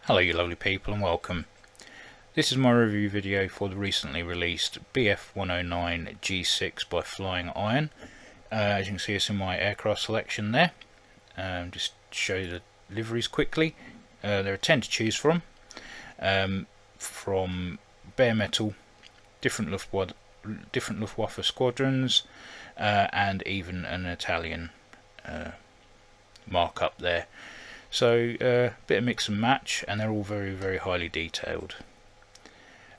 Hello you lovely people and welcome. This is my review video for the recently released BF109G-6 by FlyingIron. As you can see, it's in my aircraft selection there. Just show you the liveries quickly. There are 10 to choose from bare metal, different Luftwaffe squadrons, and even an Italian markup there. So a bit of mix and match, and they're all very highly detailed.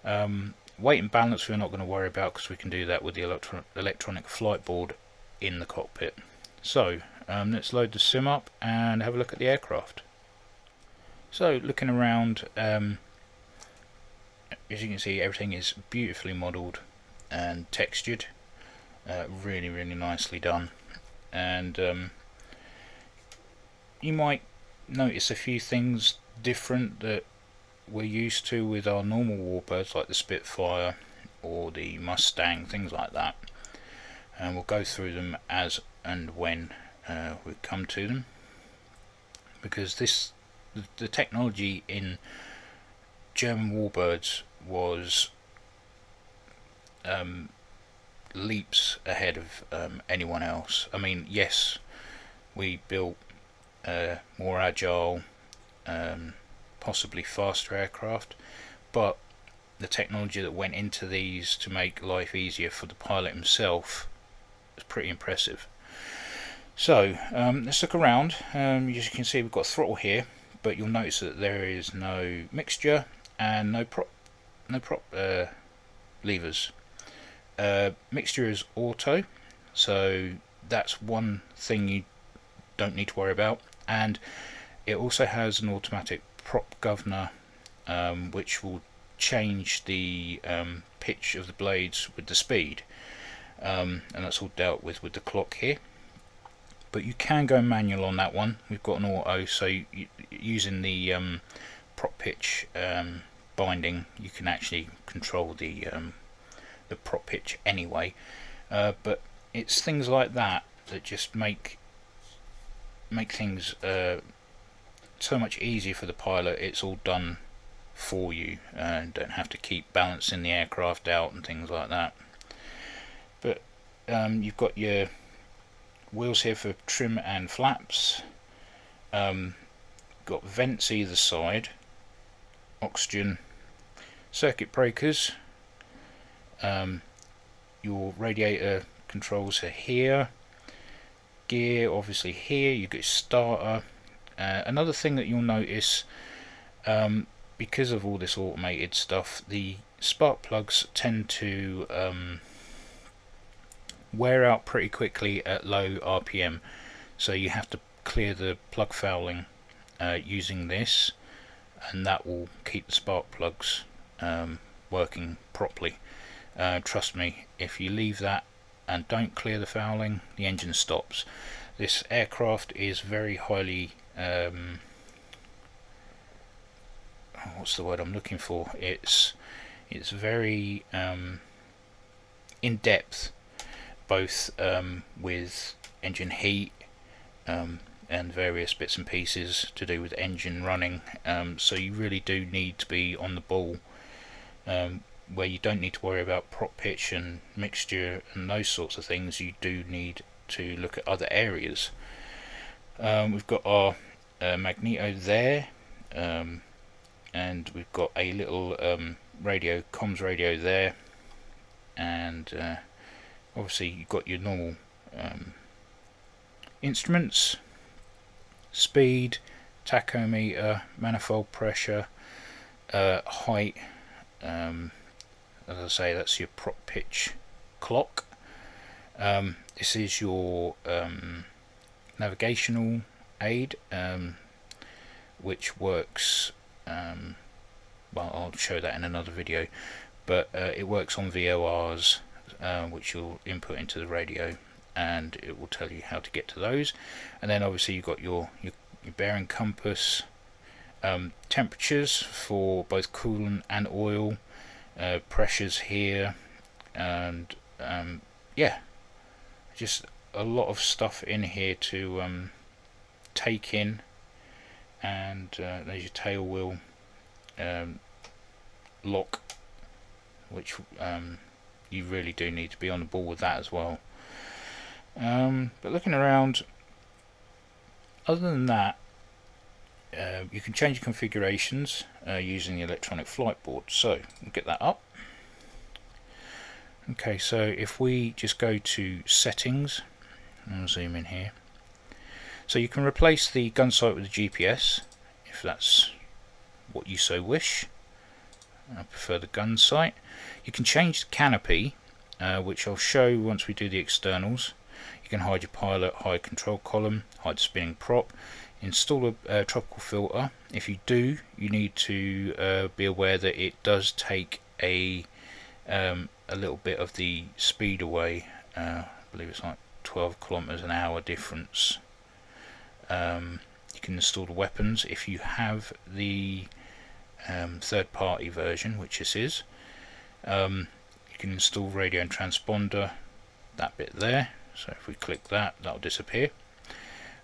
Weight and balance we're not going to worry about because we can do that with the electronic flight board in the cockpit. So let's load the sim up and have a look at the aircraft. So looking around, as you can see, everything is beautifully modelled and textured, really nicely done. And you might notice a few things different that we're used to with our normal warbirds, like the Spitfire or the Mustang, things like that, and we'll go through them as and when we come to them, because the technology in German warbirds was leaps ahead of anyone else. I mean, yes, we built more agile, possibly faster aircraft, but the technology that went into these to make life easier for the pilot himself was pretty impressive. So let's look around. As you can see, we've got throttle here, but you'll notice that there is no mixture and no prop levers. Mixture is auto, so that's one thing you don't need to worry about. And it also has an automatic prop governor, which will change the pitch of the blades with the speed, and that's all dealt with the clock here. But you can go manual on that one. We've got an auto, so using the prop pitch binding, you can actually control the prop pitch anyway. But it's things like that that just make things so much easier for the pilot. It's all done for you, and don't have to keep balancing the aircraft out and things like that. But you've got your wheels here for trim and flaps. Got vents either side, oxygen, circuit breakers. Your radiator controls are here. Gear obviously here. You get starter. Another thing that you'll notice, because of all this automated stuff, the spark plugs tend to wear out pretty quickly at low RPM, so you have to clear the plug fouling using this, and that will keep the spark plugs working properly. Trust me, if you leave that and don't clear the fouling, the engine stops. This aircraft is very highly what's the word I'm looking for? It's very in depth, both with engine heat and various bits and pieces to do with engine running. So you really do need to be on the ball, where you don't need to worry about prop pitch and mixture and those sorts of things. You do need to look at other areas. We've got our magneto there, and we've got a little comms radio there, and obviously you've got your normal instruments, speed, tachometer, manifold pressure, height. As I say, that's your prop pitch clock. This is your navigational aid, which works, well, I'll show that in another video, but it works on VORs, which you'll input into the radio, and it will tell you how to get to those. And then obviously you've got your bearing compass, temperatures for both coolant and oil, pressures here, and yeah, just a lot of stuff in here to take in. And there's your tail wheel lock, which you really do need to be on the ball with that as well. But looking around, other than that, you can change configurations using the electronic flight board. So we'll get that up. Okay, so if we just go to settings, I'll zoom in here. So you can replace the gun sight with the GPS if that's what you so wish. I prefer the gun sight. You can change the canopy, which I'll show once we do the externals. You can hide your pilot, hide control column, hide spinning prop, install a tropical filter. If you do, you need to be aware that it does take a little bit of the speed away. I believe it's like 12 kilometers an hour difference. You can install the weapons if you have the third-party version, which this is. You can install radio and transponder, that bit there. So if we click that, that'll disappear.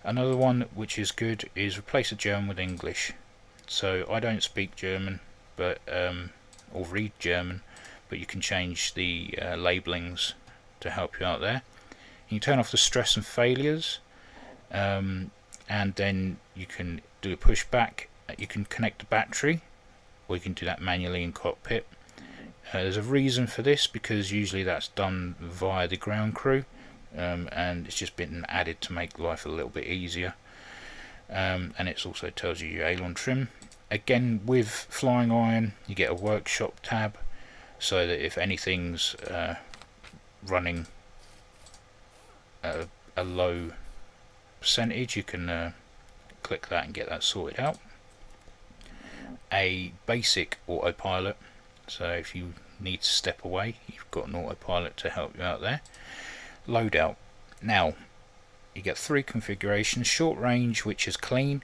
Another one which is good is replace the German with English. So I don't speak German, but or read German, but you can change the labelings to help you out there. You can turn off the stress and failures, and then you can do a pushback. You can connect the battery, or you can do that manually in Cockpit. There's a reason for this, because usually that's done via the ground crew, and it's just been added to make life a little bit easier. And it also tells you your aileron trim. Again, with FlyingIron you get a workshop tab, so that if anything's running a low percentage, you can click that and get that sorted out. A basic autopilot, so if you need to step away, you've got an autopilot to help you out there. Loadout. Now you get three configurations: short range, which is clean;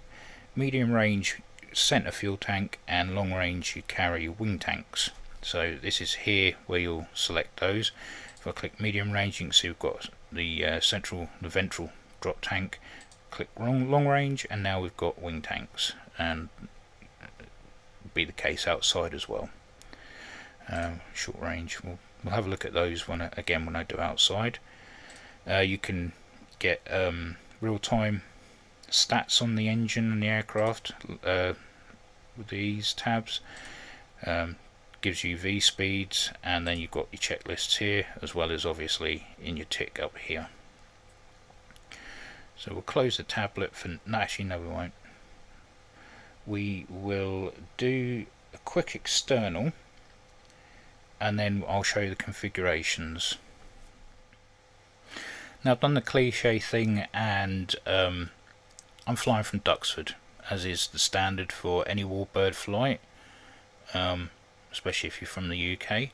medium range, center fuel tank; and long range, you carry wing tanks. So this is here where you'll select those. If I click medium range, you can see we've got the ventral drop tank. Click long range, and now we've got wing tanks, and be the case outside as well. Short range, we'll have a look at those when I do outside. You can get real-time stats on the engine and the aircraft with these tabs. Gives you V speeds, and then you've got your checklists here, as well as obviously in your tick up here. So we'll close the tablet for no, actually no, we won't. We will do a quick external, and then I'll show you the configurations. Now I've done the cliche thing, and I'm flying from Duxford, as is the standard for any warbird flight, especially if you're from the UK.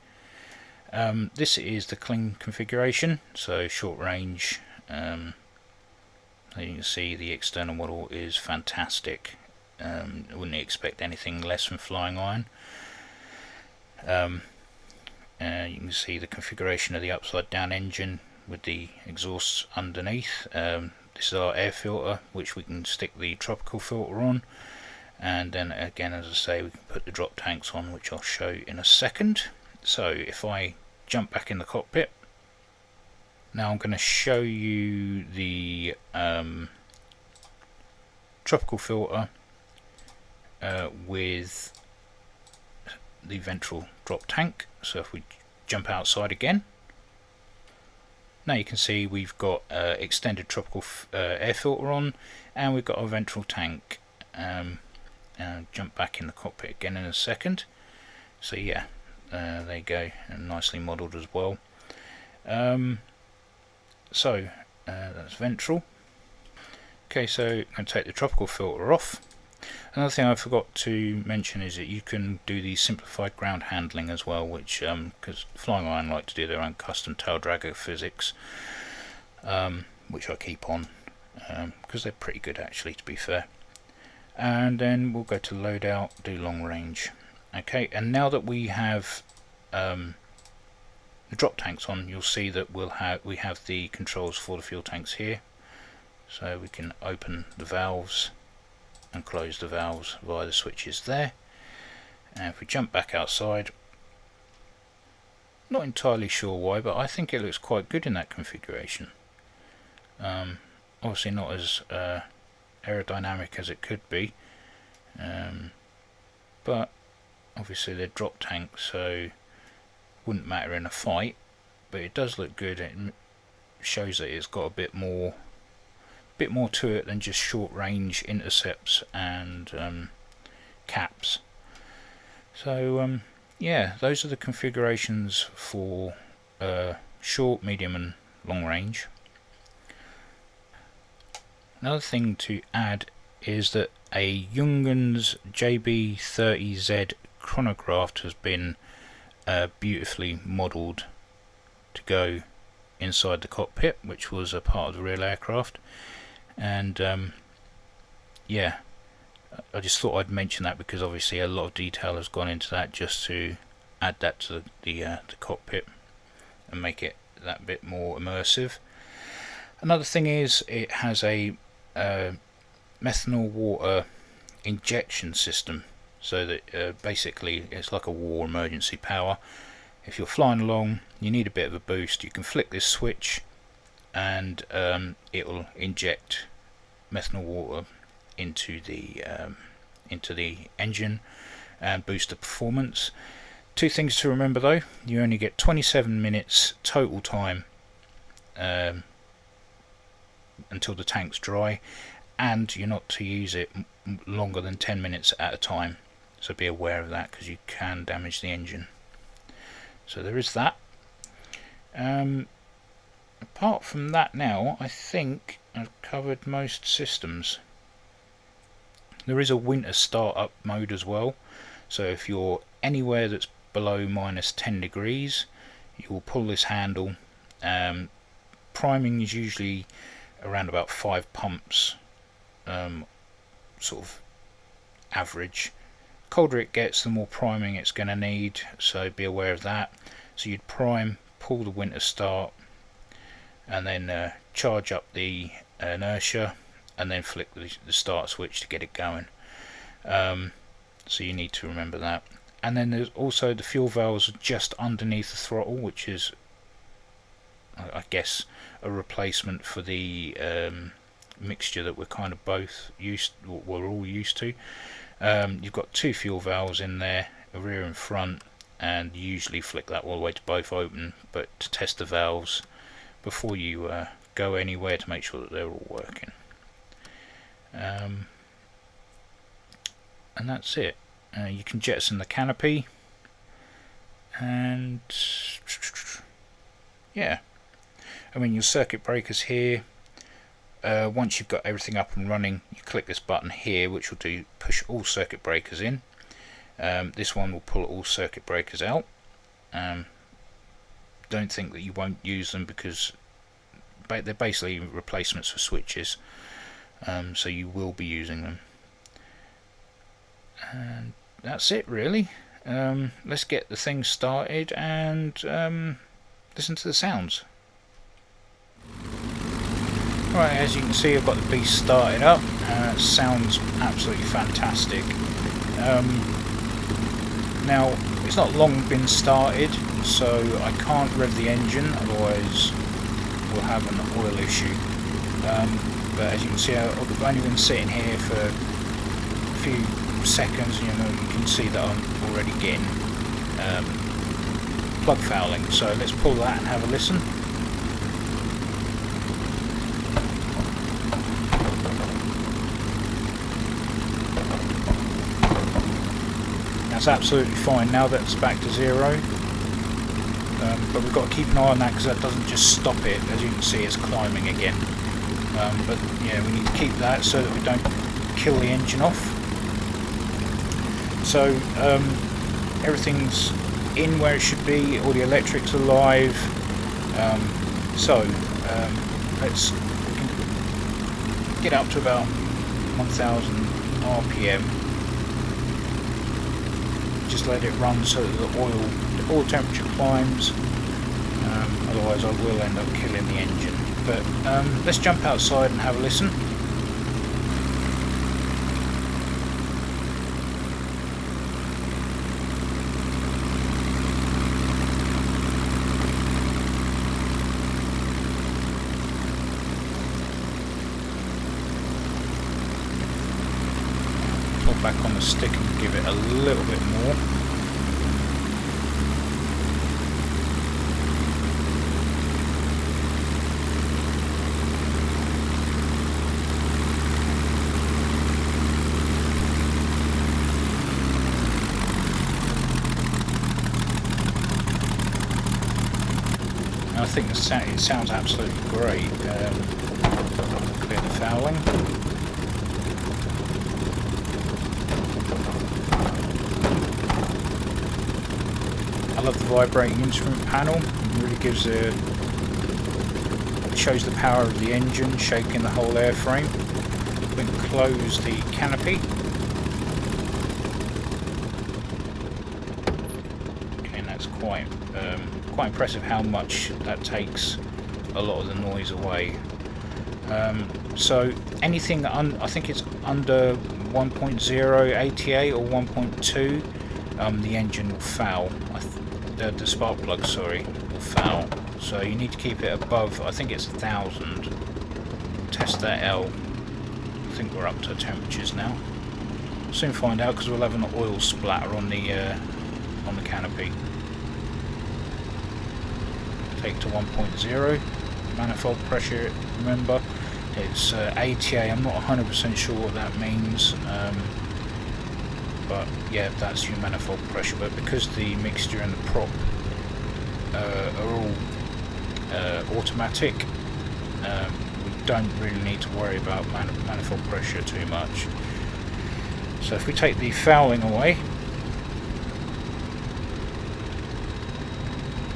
This is the clean configuration, so short range. You can see the external model is fantastic. I wouldn't expect anything less from FlyingIron. You can see the configuration of the upside down engine with the exhausts underneath. This is our air filter, which we can stick the tropical filter on, and then again, as I say, we can put the drop tanks on, which I'll show you in a second. So if I jump back in the cockpit, now I'm going to show you the tropical filter with the ventral drop tank. So if we jump outside again, now you can see we've got extended tropical air filter on, and we've got our ventral tank. Jump back in the cockpit again in a second. So yeah, there you go, and nicely modelled as well. So that's ventral. Okay, so I'm going to take the tropical filter off. Another thing I forgot to mention is that you can do the simplified ground handling as well, which because FlyingIron like to do their own custom tail dragger physics, which I keep on because they're pretty good actually, to be fair. And then we'll go to loadout, do long range. Okay, and now that we have the drop tanks on, you'll see that we have the controls for the fuel tanks here. So we can open the valves and close the valves via the switches there. And if we jump back outside, not entirely sure why, but I think it looks quite good in that configuration. Obviously not as aerodynamic as it could be, but obviously they're drop tanks, so wouldn't matter in a fight, but it does look good. It shows that it's got a bit more to it than just short range intercepts and caps. So yeah, those are the configurations for short, medium and long range. Another thing to add is that a Jungens JB30Z chronograph has been beautifully modelled to go inside the cockpit, which was a part of the real aircraft. And yeah, I just thought I'd mention that because obviously a lot of detail has gone into that, just to add that to the cockpit and make it that bit more immersive. Another thing is it has a methanol water injection system, so that basically it's like a war emergency power. If you're flying along, you need a bit of a boost, you can flick this switch and it will inject methanol water into the engine and boost the performance. Two things to remember though: you only get 27 minutes total time until the tank's dry, and you're not to use it longer than 10 minutes at a time, so be aware of that because you can damage the engine. So there is that. Apart from that, now I think I've covered most systems. There is a winter startup mode as well, so if you're anywhere that's below -10 degrees, you will pull this handle. Priming is usually around about 5 pumps, sort of average. Colder it gets, the more priming it's going to need, so be aware of that. So you'd prime, pull the winter start, and then charge up the inertia, and then flick the start switch to get it going. So you need to remember that. And then there's also the fuel valves just underneath the throttle, which is, I guess, a replacement for the mixture that we're kind of we're all used to. You've got 2 fuel valves in there, a rear and front, and you usually flick that all the way to both open, but to test the valves before you go anywhere to make sure that they're all working. And that's it. You can jettison the canopy, and yeah, I mean, your circuit breakers here. Once you've got everything up and running, you click this button here, which will push all circuit breakers in. This one will pull all circuit breakers out. Don't think that you won't use them, because they're basically replacements for switches, so you will be using them. And that's it really. Let's get the thing started and listen to the sounds. Right, as you can see, I've got the beast started up. It sounds absolutely fantastic. Now, it's not long been started, so I can't rev the engine, otherwise we'll have an oil issue. But as you can see, I've only been sitting here for a few seconds. You can see that I'm already getting plug fouling. So let's pull that and have a listen. That's absolutely fine now. That's back to 0. But we've got to keep an eye on that, because that doesn't just stop it. As you can see, it's climbing again. But yeah, we need to keep that so that we don't kill the engine off. So everything's in where it should be. All the electrics are live. Let's get up to about 1000 RPM. Just let it run so that the oil temperature climbs. Otherwise I will end up killing the engine. But let's jump outside and have a listen. stick and give it a little bit more. And I think it sounds absolutely great. Clear the fouling. I love the vibrating instrument panel. It really gives it shows the power of the engine shaking the whole airframe. We can close the canopy. Okay, and that's quite impressive how much that takes a lot of the noise away. So anything I think it's under 1.0 ATA or 1.2, the engine will foul. The spark plug, sorry, will foul. So you need to keep it above, I think it's 1000. Test that L. I think we're up to temperatures now. Soon find out because we'll have an oil splatter on the canopy. Take to 1.0. Manifold pressure, remember, it's ATA. I'm not 100% sure what that means. But yeah, that's your manifold pressure. But because the mixture and the prop are all automatic, we don't really need to worry about manifold pressure too much. So if we take the fouling away,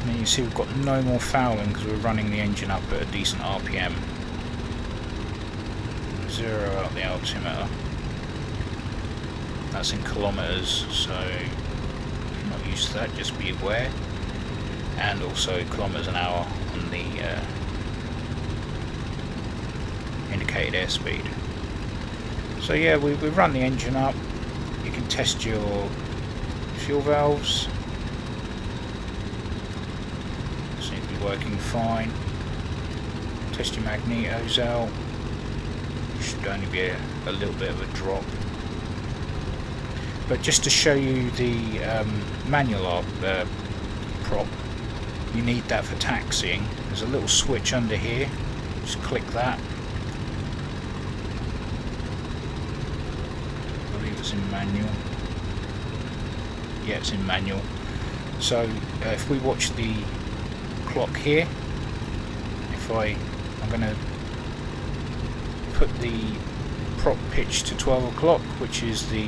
and you see we've got no more fouling because we're running the engine up at a decent RPM. Zero out the altimeter. That's in kilometers, so if you're not used to that, just be aware. And also kilometers an hour on the indicated airspeed. So yeah, we run the engine up. You can test your fuel valves. Seem to be working fine. Test your magnetos out. Should only be a little bit of a drop. But just to show you the manual prop, you need that for taxiing. There's a little switch under here. Just click that. I believe it's in manual. Yeah, it's in manual. So if we watch the clock here, I'm going to put the prop pitch to 12 o'clock, which is the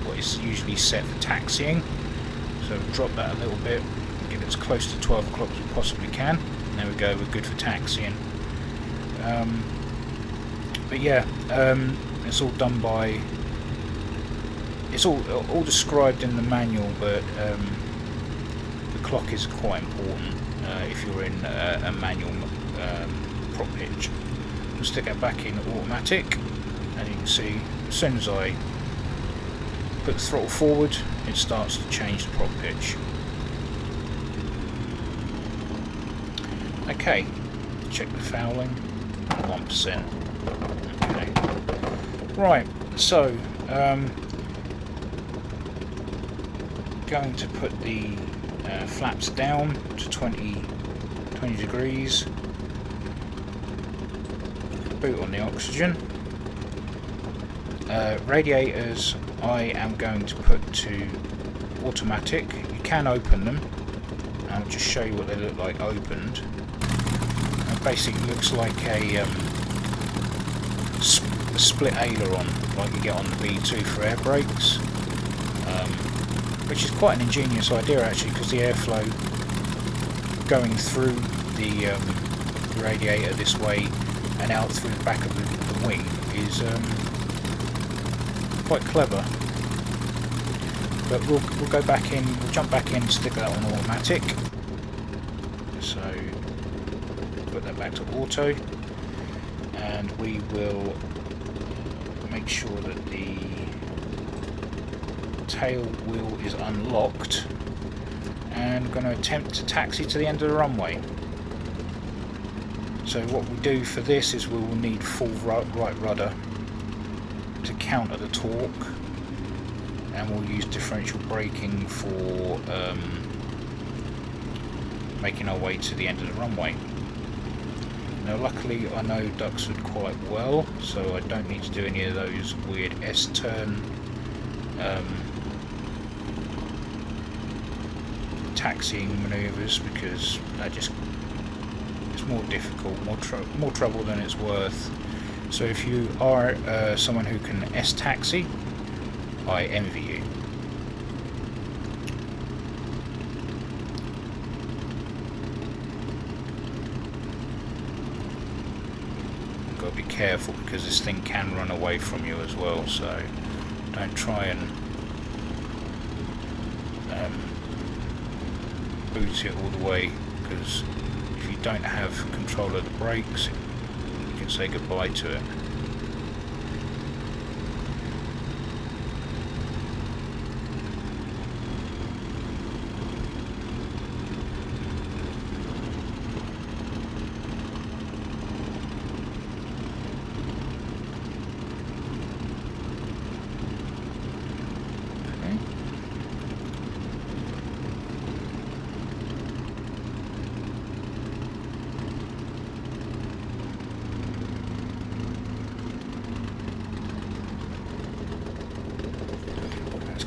what is usually set for taxiing. So drop that a little bit, get it as close to 12 o'clock as we possibly can. And there we go, we're good for taxiing. But yeah, it's all done by. It's all described in the manual, but the clock is quite important if you're in a manual prop pitch. We'll stick that back in automatic, and you can see as soon as I put the throttle forward, it starts to change the prop pitch. Okay, check the fouling, 1%. Okay, right, so going to put the flaps down to 20 degrees. Boot on the oxygen. Radiators I am going to put to automatic. You can open them. I'll just show you what they look like opened. It basically looks like a split aileron, like you get on the B2 for air brakes, which is quite an ingenious idea actually, because the airflow going through the radiator this way and out through the back of the wing is quite clever. But we'll go back in, we'll jump back in, stick that on automatic. So put that back to auto, and we will make sure that the tail wheel is unlocked, and we're going to attempt to taxi to the end of the runway. So what we do for this is we will need full right rudder to counter the torque, and we'll use differential braking for making our way to the end of the runway. Now luckily I know Duxford quite well, so I don't need to do any of those weird S-turn taxiing manoeuvres, because that just, it's more difficult, more trouble than it's worth. So if you are someone who can S-taxi, I envy you. Got to be careful because this thing can run away from you as well, so don't try and boot it all the way, because if you don't have control of the brakes, you can say goodbye to it.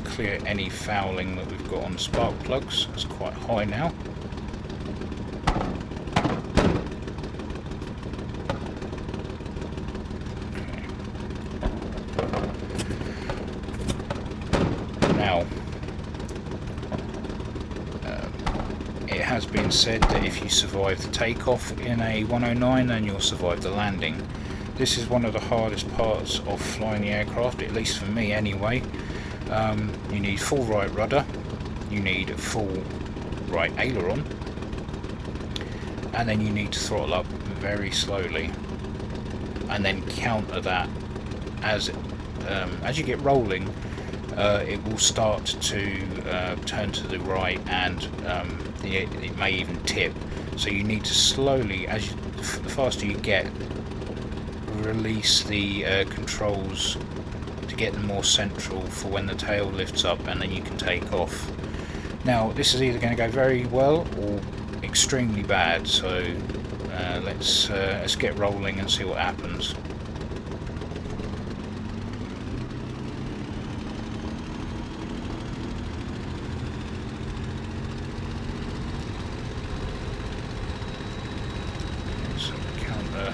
Clear any fouling that we've got on spark plugs. It's quite high now. Okay. Now, it has been said that if you survive the takeoff in a 109, then you'll survive the landing. This is one of the hardest parts of flying the aircraft, at least for me anyway. You need full right rudder, you need full right aileron, and then you need to throttle up very slowly, and then counter that as you get rolling. It will start to turn to the right, and it may even tip. So you need to slowly, the faster you get, release the controls to get them more central for when the tail lifts up, and then you can take off. Now this is either going to go very well or extremely bad, so let's get rolling and see what happens. So counter.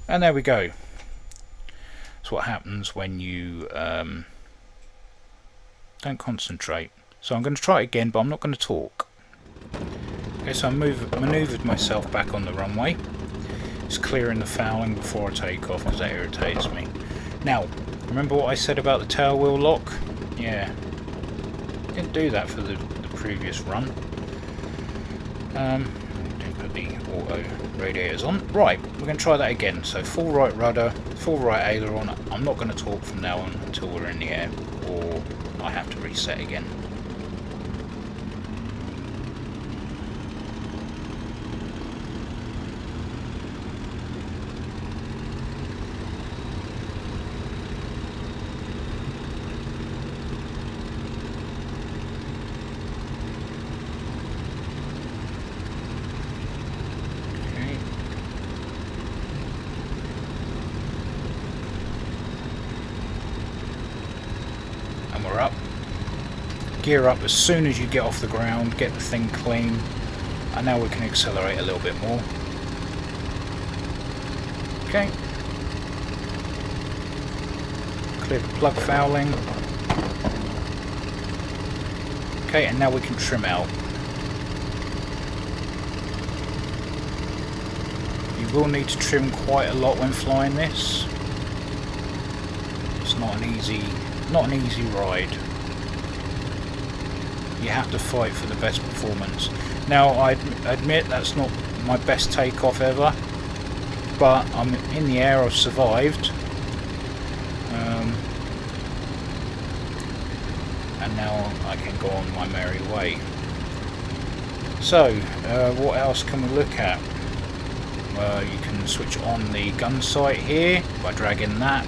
And there we go. That's what happens when you don't concentrate. So I'm going to try it again, but I'm not going to talk. Okay, so I manoeuvred myself back on the runway. It's clearing the fouling before I take off, because that irritates me. Now, remember what I said about the tail wheel lock? Yeah, didn't do that for the previous run. Didn't put the auto radiators on. Right, we're going to try that again. So full right rudder, full right aileron. I'm not going to talk from now on until we're in the air, or I have to reset again. We're up. Gear up as soon as you get off the ground, get the thing clean, and now we can accelerate a little bit more. Okay. Clear the plug fouling. Okay, and now we can trim out. You will need to trim quite a lot when flying this. It's not an easy ride. You have to fight for the best performance. Now I admit that's not my best takeoff ever, but I'm in the air, I've survived, and now I can go on my merry way. So what else can we look at? you can switch on the gun sight here by dragging that.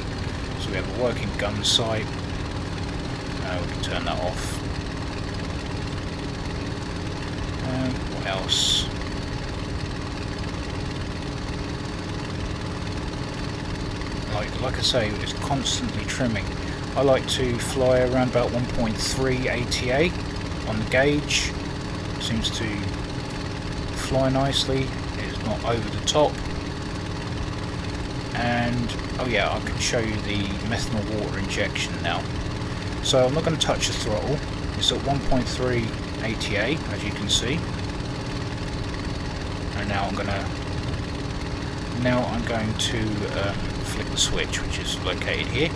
So we have a working gun sight. We can turn that off. What else? Like I say, it's constantly trimming. I like to fly around about 1.3 ATA on the gauge. Seems to fly nicely. It's not over the top. And oh yeah, I can show you the methanol water injection now. So I'm not going to touch the throttle. It's at 1.3 ATA, as you can see. And now I'm going to flick the switch, which is located here.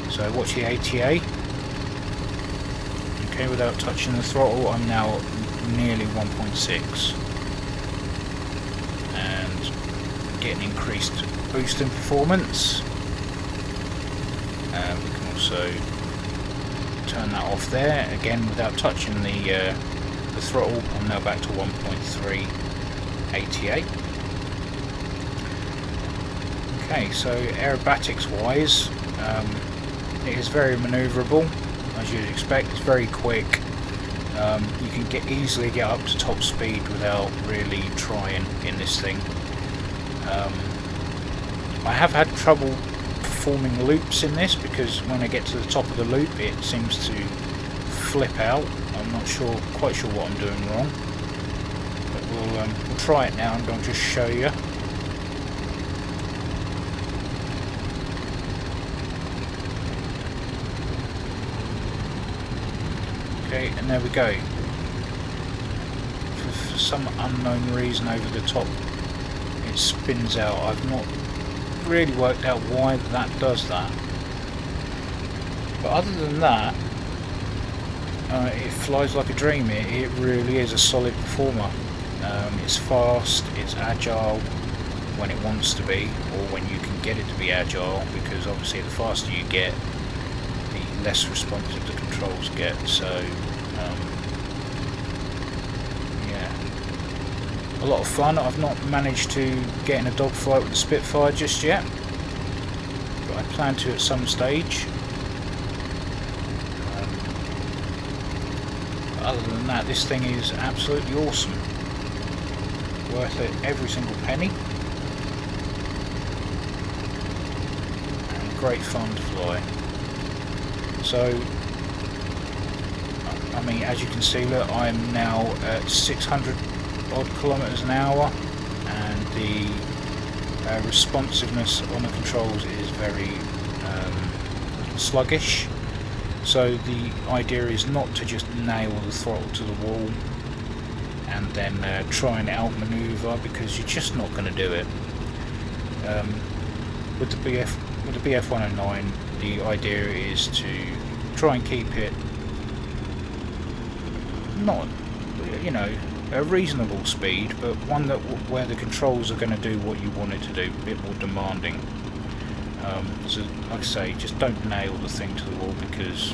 So watch the ATA. Okay, without touching the throttle, I'm now nearly 1.6, and getting increased boost in performance. We can also turn that off there again without touching the throttle. I'm now back to 1.3 ATA. Okay, so aerobatics wise, it is very manoeuvrable, as you'd expect. It's very quick. You can easily get up to top speed without really trying in this thing. I have had trouble performing loops in this because when I get to the top of the loop it seems to flip out. I'm not quite sure what I'm doing wrong, but we'll try it now. I'm going to just show you. Okay, and there we go. For some unknown reason over the top it spins out. I've not really worked out why that does that. But other than that, it flies like a dream. It really is a solid performer. It's fast, it's agile when it wants to be, or when you can get it to be agile, because obviously the faster you get, the less responsive the controls get. So yeah, a lot of fun. I've not managed to get in a dogfight with the Spitfire just yet, but I plan to at some stage. Other than that, this thing is absolutely awesome. Worth it every single penny. And great fun to fly. So, I mean, as you can see, look, I'm now at 600 odd kilometers an hour, and the responsiveness on the controls is very sluggish. So the idea is not to just nail the throttle to the wall and then try and outmaneuver, because you're just not going to do it. With the BF109, the idea is to try and keep it not, you know, a reasonable speed, but one that where the controls are going to do what you want it to do, a bit more demanding. So, like I say, just don't nail the thing to the wall, because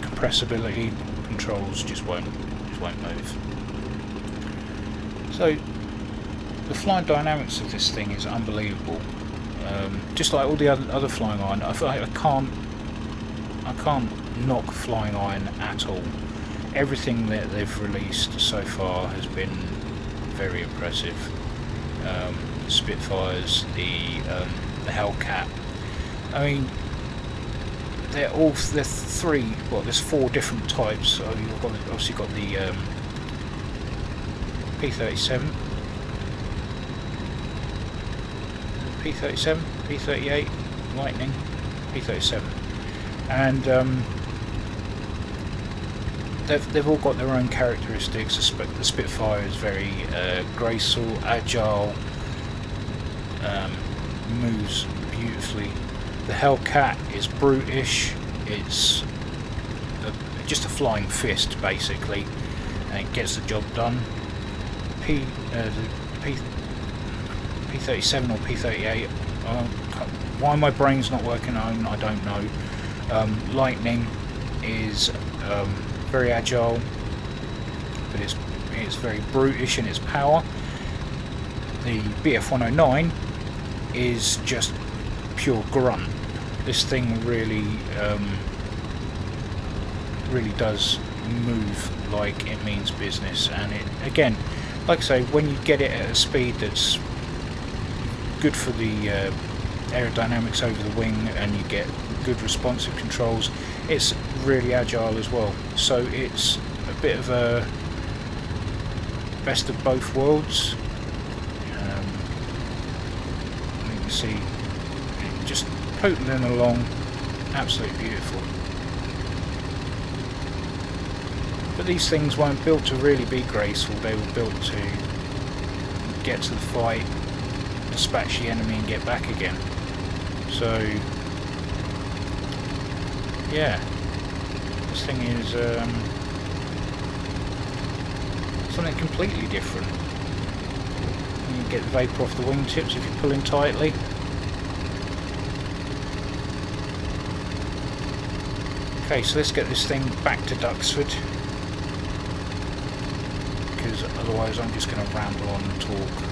compressibility controls just won't move. So the flying dynamics of this thing is unbelievable. Just like all the other flying iron, I feel like I can't knock flying iron at all. Everything that they've released so far has been very impressive. The Spitfires, the Hellcat. I mean, there's four different types. So you've obviously got the P-37, P-37, P-38, Lightning, P-37, and they've all got their own characteristics. The Spitfire is very graceful, agile, moves beautifully. The Hellcat is brutish. It's just a flying fist basically, and it gets the job done. The P-37 or P-38. Why my brain's not working on, I don't know. Lightning is very agile, but it's very brutish in its power. The BF109 is just pure grunt. This thing really really does move like it means business, and it, again, like I say, when you get it at a speed that's good for the aerodynamics over the wing and you get good responsive controls, it's really agile as well. So it's a bit of a best of both worlds. You can see it just pootling along, absolutely beautiful. But these things weren't built to really be graceful, they were built to get to the fight, dispatch the enemy and get back again. So yeah, this thing is something completely different. You get the vapour off the wingtips if you're pulling tightly. Okay, so let's get this thing back to Duxford, because otherwise I'm just going to ramble on and talk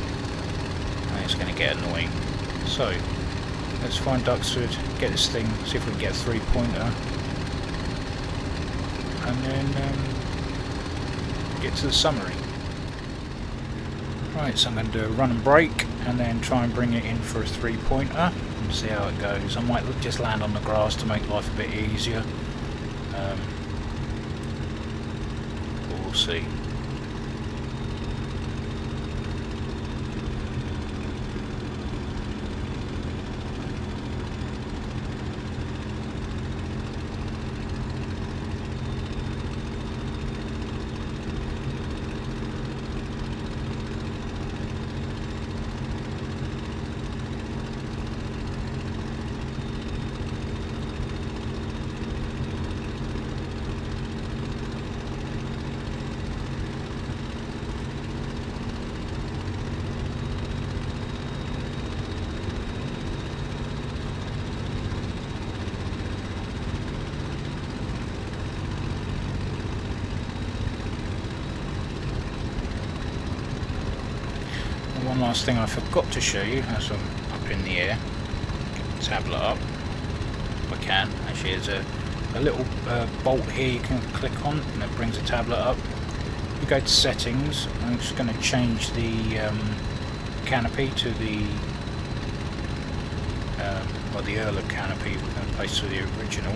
and it's going to get annoying. So let's find Duxford, get this thing, see if we can get a 3-pointer, and then get to the summary. Right, so I'm going to do a run and brake and then try and bring it in for a 3-pointer and see how it goes. I might just land on the grass to make life a bit easier. But we'll see. One last thing I forgot to show you as I'm up in the air. Get the tablet up if I can. Actually, there's a little bolt here you can click on and it brings the tablet up. You go to settings. I'm just going to change the canopy to the the Erla canopy we're going to place to the original,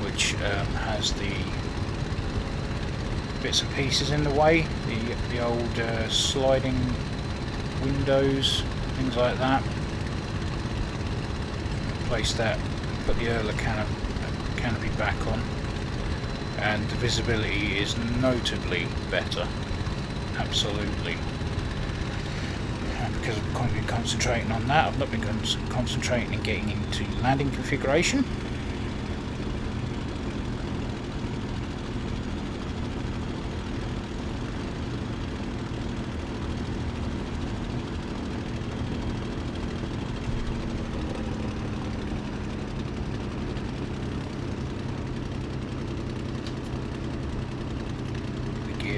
which has the bits and pieces in the way, the old sliding windows, things like that. Place that, put the Erla canopy back on, and the visibility is notably better, absolutely. And because I've been concentrating on that, I've not been concentrating on getting into landing configuration.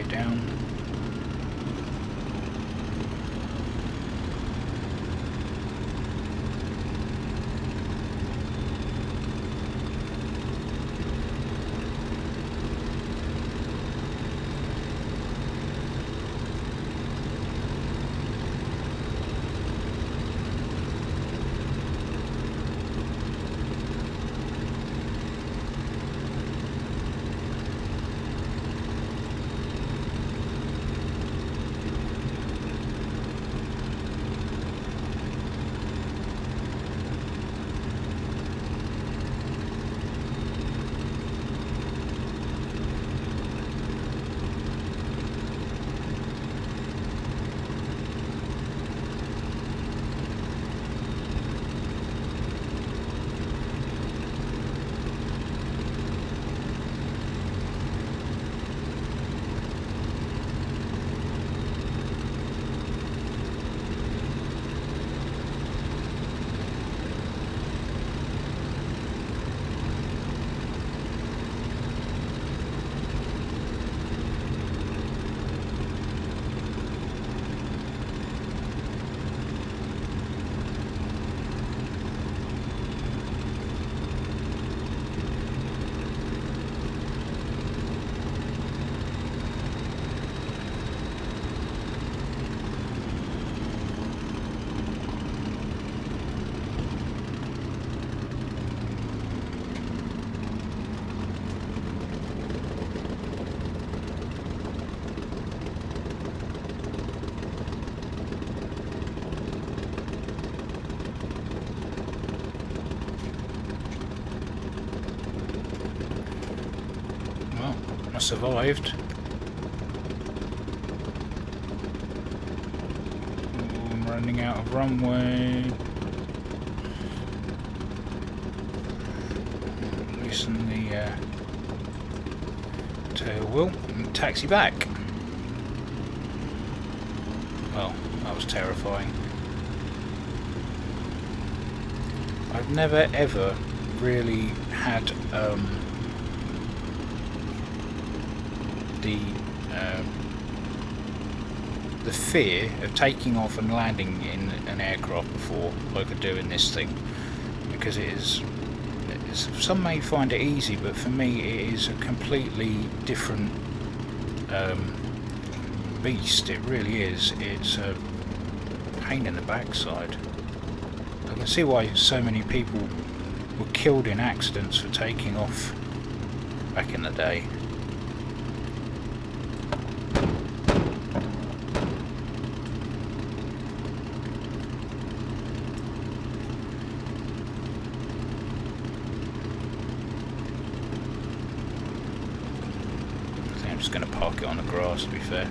Down. I survived. Oh, I'm running out of runway. Loosen the tail wheel and taxi back. Well, that was terrifying. I've never ever really had the fear of taking off and landing in an aircraft before like I do in this thing, because some may find it easy, but for me it is a completely different beast. It really is. It's a pain in the backside. I can see why so many people were killed in accidents for taking off back in the day. I think I'm just going to park it on the grass, to be fair.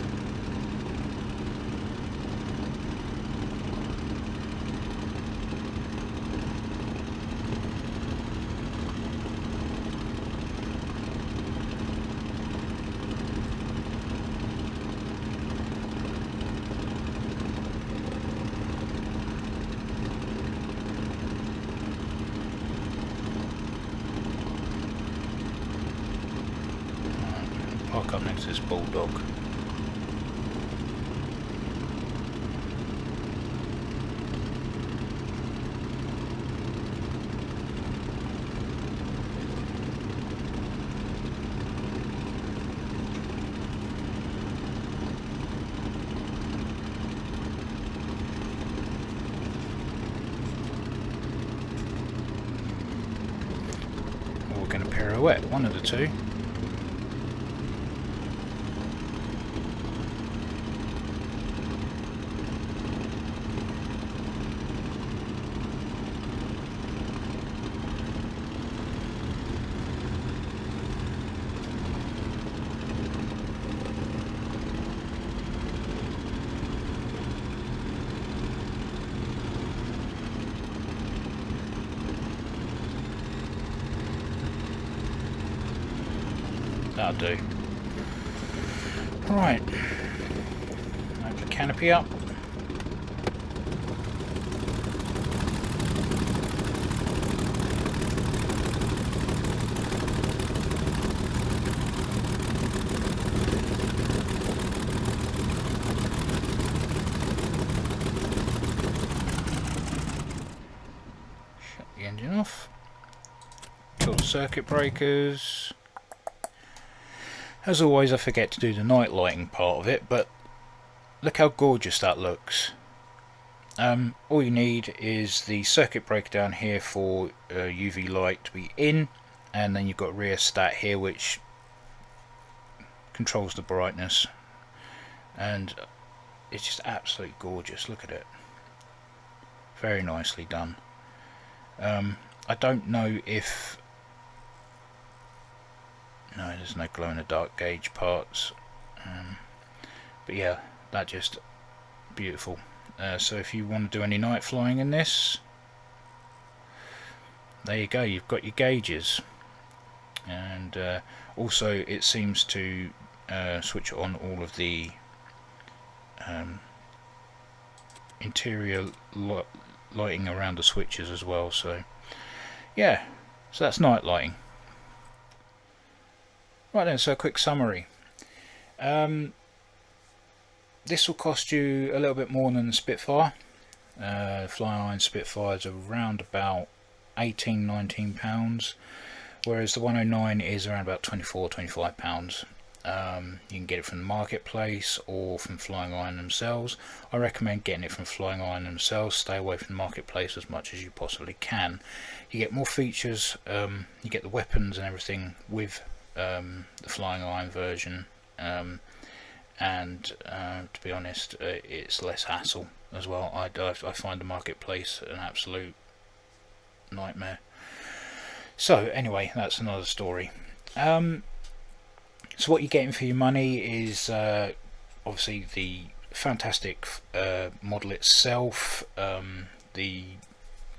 Park up next to this bulldog. Or we're going to pirouette, one of the two. That'll do. Right. Open the canopy up. Shut the engine off. Kill the circuit breakers. As always, I forget to do the night lighting part of it, but look how gorgeous that looks. All you need is the circuit breaker down here for UV light to be in, and then you've got rheostat here which controls the brightness, and it's just absolutely gorgeous. Look at it. Very nicely done. I don't know if... No, there's no glow in the dark gauge parts, but yeah, that's just beautiful. So if you want to do any night flying in this, there you go, you've got your gauges. And also it seems to switch on all of the interior lighting around the switches as well. So yeah, so that's night lighting. Right then, so a quick summary. This will cost you a little bit more than the Spitfire. FlyingIron Spitfire is around about £18–19, whereas the 109 is around about £24–25. You can get it from the marketplace or from FlyingIron themselves. I recommend getting it from FlyingIron themselves. Stay away from the marketplace as much as you possibly can. You get more features, you get the weapons and everything with the FlyingIron version, and to be honest, it's less hassle as well. I find the marketplace an absolute nightmare. So anyway, that's another story. So what you're getting for your money is obviously the fantastic model itself, the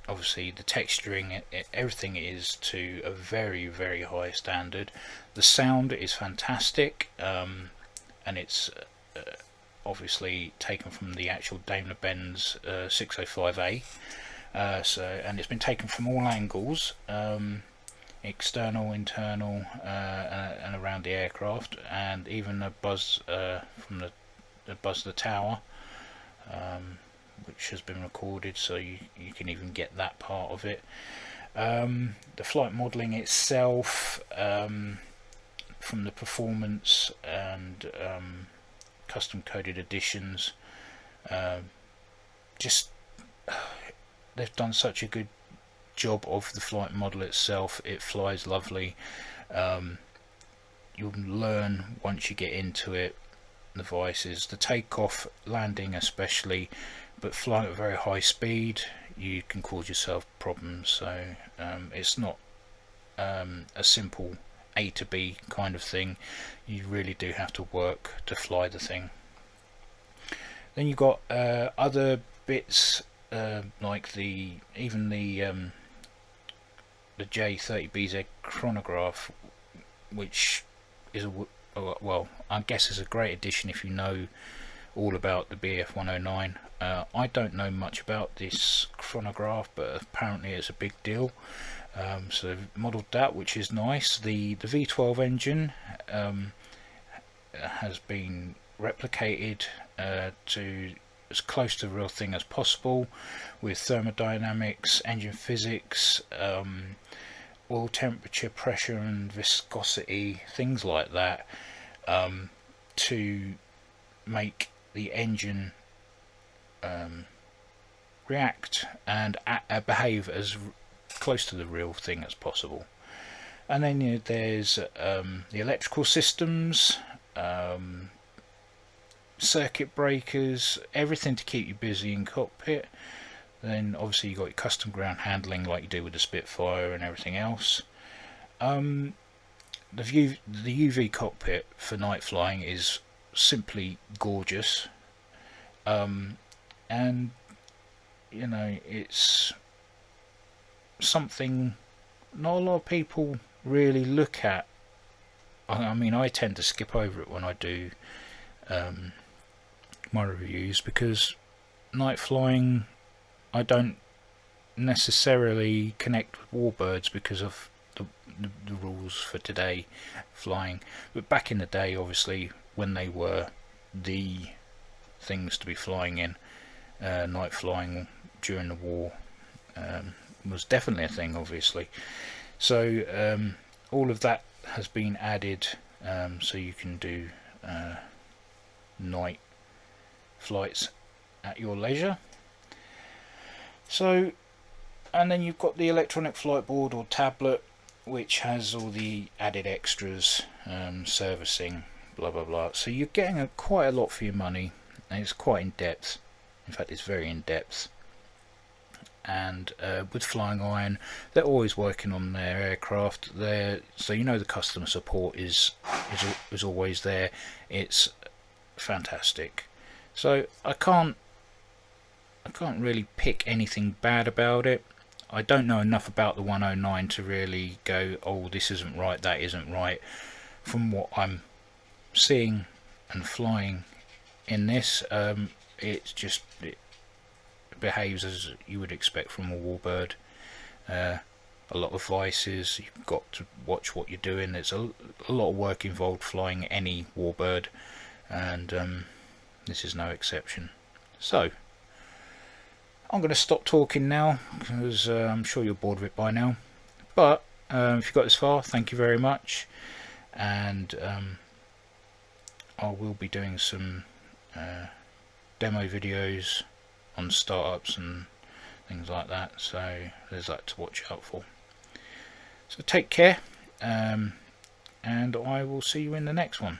obviously the texturing, everything is to a very, very high standard. The sound is fantastic, and it's obviously taken from the actual Daimler-Benz 605A. And it's been taken from all angles, external, internal, and around the aircraft, and even a buzz from the buzz of the tower, which has been recorded, so you can even get that part of it. The flight modelling itself, from the performance and custom coded editions, just they've done such a good job of the flight model itself. It flies lovely. You'll learn once you get into it the vices, the takeoff, landing especially, but flying at very high speed you can cause yourself problems. So it's not a simple A to B kind of thing. You really do have to work to fly the thing. Then you've got other bits like the J30BZ chronograph, which is well, I guess is a great addition if you know all about the BF109. I don't know much about this chronograph, but apparently it's a big deal. So they've modelled that, which is nice. The V12 engine has been replicated to as close to the real thing as possible, with thermodynamics, engine physics, oil temperature, pressure and viscosity, things like that, to make the engine react and behave as close to the real thing as possible. And then there's the electrical systems, circuit breakers, everything to keep you busy in cockpit. Then obviously you've got your custom ground handling like you do with the Spitfire and everything else. The UV cockpit for night flying is simply gorgeous, and you know, it's something not a lot of people really look at. I mean, I tend to skip over it when I do my reviews, because night flying, I don't necessarily connect with warbirds because of the rules for today flying. But back in the day, obviously, when they were the things to be flying in, night flying during the war was definitely a thing, obviously. So all of that has been added, so you can do night flights at your leisure. So, and then you've got the electronic flight board or tablet, which has all the added extras, servicing, blah blah blah. So you're getting quite a lot for your money, and it's quite in depth. In fact, it's very in depth. And with Flying Iron, they're always working on their aircraft. So you know the customer support is always there. It's fantastic. So I can't really pick anything bad about it. I don't know enough about the 109 to really go, oh, this isn't right, that isn't right. From what I'm seeing and flying in this, it behaves as you would expect from a warbird. A lot of vices, you've got to watch what you're doing. There's a lot of work involved flying any warbird, and this is no exception. So I'm going to stop talking now, because I'm sure you're bored of it by now. But if you got this far, thank you very much. And I will be doing some demo videos on startups and things like that, so there's that to watch out for. So take care, and I will see you in the next one.